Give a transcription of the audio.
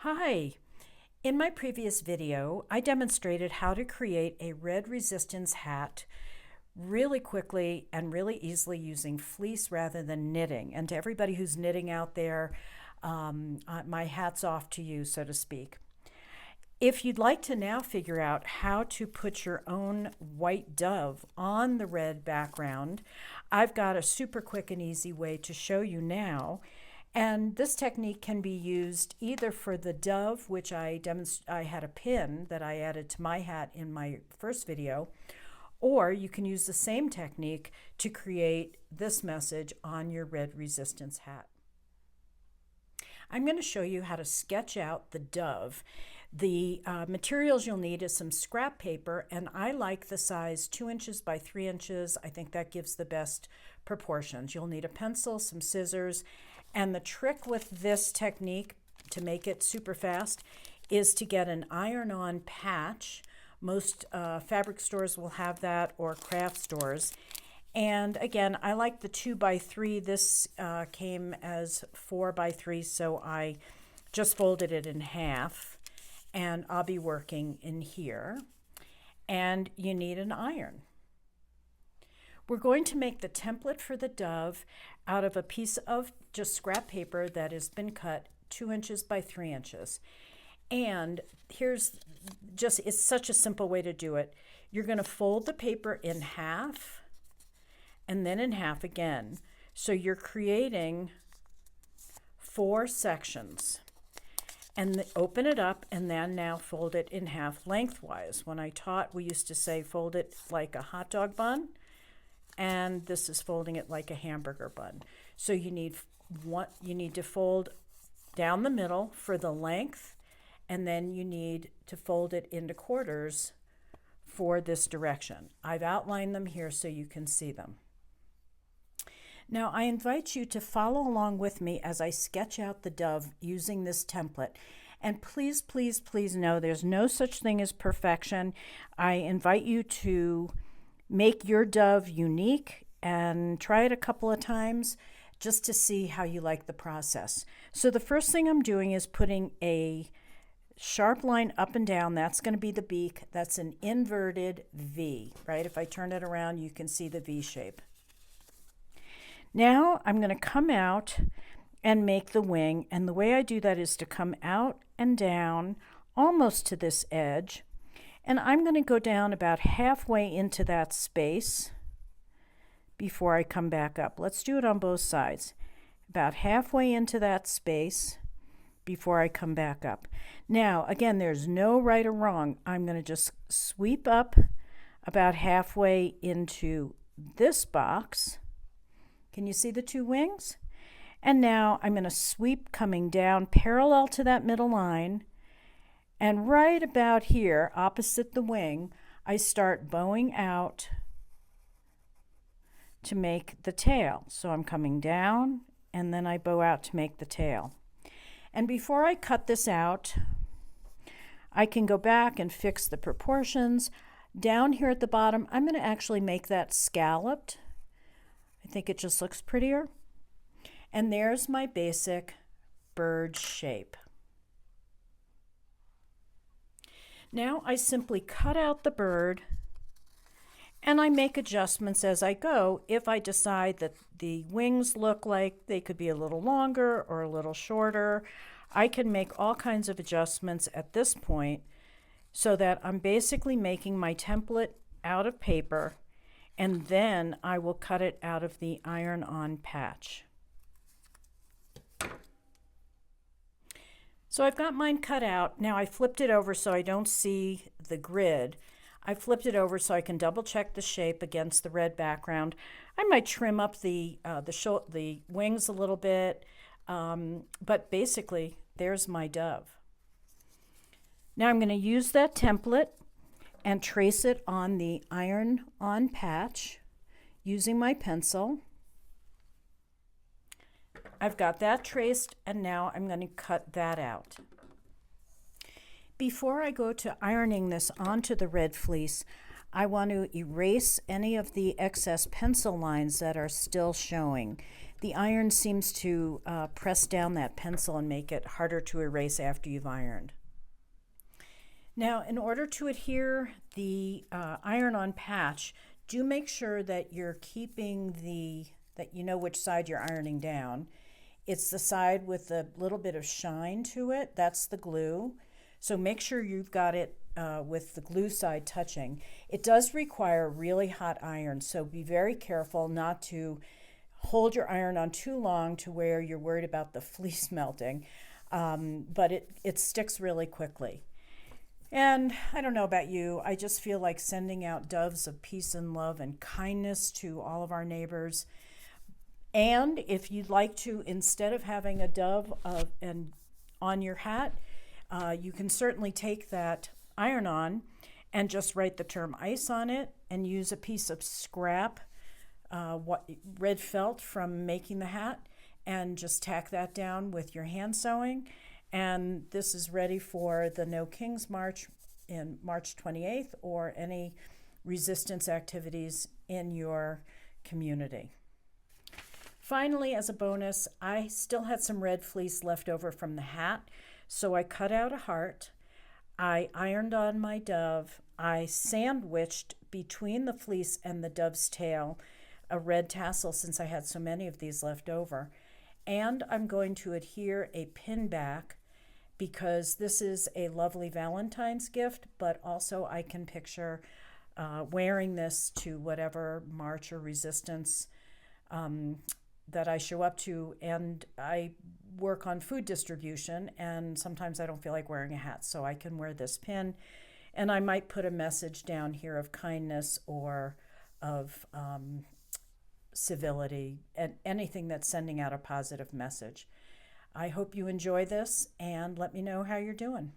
Hi! In my previous video, I demonstrated how to create a red resistance hat really quickly and really easily using fleece rather than knitting. And to everybody who's knitting out there, my hat's off to you, so to speak. If you'd like to now figure out how to put your own white dove on the red background, I've got a super quick and easy way to show you now. And this technique can be used either for the dove, which I had a pin that I added to my hat in my first video, or you can use the same technique to create this message on your red resistance hat. I'm going to show you how to sketch out the dove. The materials you'll need is some scrap paper, and I like the size 2 inches by 3 inches. I think that gives the best proportions. You'll need a pencil, some scissors, and the trick with this technique to make it super fast is to get an iron-on patch. Most fabric stores will have that, or craft stores. And again, I like the 2 by 3. This came as 4 by 3, so I just folded it in half. And I'll be working in here. And you need an iron. We're going to make the template for the dove out of a piece of just scrap paper that has been cut 2 inches by 3 inches. And it's such a simple way to do it. You're going to fold the paper in half and then in half again. So you're creating 4 sections. And open it up and then now fold it in half lengthwise. When I taught, we used to say fold it like a hot dog bun. And this is folding it like a hamburger bun. So you need to fold down the middle for the length, and then you need to fold it into quarters for this direction. I've outlined them here so you can see them. Now I invite you to follow along with me as I sketch out the dove using this template. And please, please, please know there's no such thing as perfection. I invite you to make your dove unique and try it a couple of times just to see how you like the process. So the first thing I'm doing is putting a sharp line up and down. That's going to be the beak. That's an inverted V, right? If I turn it around, you can see the V shape. Now I'm going to come out and make the wing. And the way I do that is to come out and down almost to this edge. And I'm going to go down about halfway into that space before I come back up. Let's do it on both sides. About halfway into that space before I come back up. Now, again, there's no right or wrong. I'm going to just sweep up about halfway into this box. Can you see the 2 wings? And now I'm going to sweep coming down parallel to that middle line. And right about here, opposite the wing, I start bowing out to make the tail. So I'm coming down, and then I bow out to make the tail. And before I cut this out, I can go back and fix the proportions. Down here at the bottom, I'm going to actually make that scalloped. I think it just looks prettier. And there's my basic bird shape. Now I simply cut out the bird and I make adjustments as I go. If I decide that the wings look like they could be a little longer or a little shorter, I can make all kinds of adjustments at this point so that I'm basically making my template out of paper, and then I will cut it out of the iron-on patch. So I've got mine cut out. Now I flipped it over so I don't see the grid. I flipped it over so I can double check the shape against the red background. I might trim up the wings a little bit, but basically there's my dove. Now I'm going to use that template and trace it on the iron-on patch using my pencil. I've got that traced, and now I'm going to cut that out. Before I go to ironing this onto the red fleece, I want to erase any of the excess pencil lines that are still showing. The iron seems to press down that pencil and make it harder to erase after you've ironed. Now, in order to adhere the iron-on patch, do make sure that you're keeping that you know which side you're ironing down. It's the side with a little bit of shine to it. That's the glue. So make sure you've got it with the glue side touching. It does require really hot iron, so be very careful not to hold your iron on too long to where you're worried about the fleece melting, but it sticks really quickly. And I don't know about you, I just feel like sending out doves of peace and love and kindness to all of our neighbors. And if you'd like to, instead of having a dove on your hat, you can certainly take that iron-on and just write the term ice on it and use a piece of scrap red felt from making the hat and just tack that down with your hand sewing. And this is ready for the No Kings March in March 28th or any resistance activities in your community. Finally, as a bonus, I still had some red fleece left over from the hat, so I cut out a heart. I ironed on my dove. I sandwiched between the fleece and the dove's tail a red tassel, since I had so many of these left over. And I'm going to adhere a pin back because this is a lovely Valentine's gift, but also I can picture wearing this to whatever march or resistance that I show up to. And I work on food distribution, and sometimes I don't feel like wearing a hat, so I can wear this pin. And I might put a message down here of kindness or of civility, and anything that's sending out a positive message. I hope you enjoy this, and let me know how you're doing.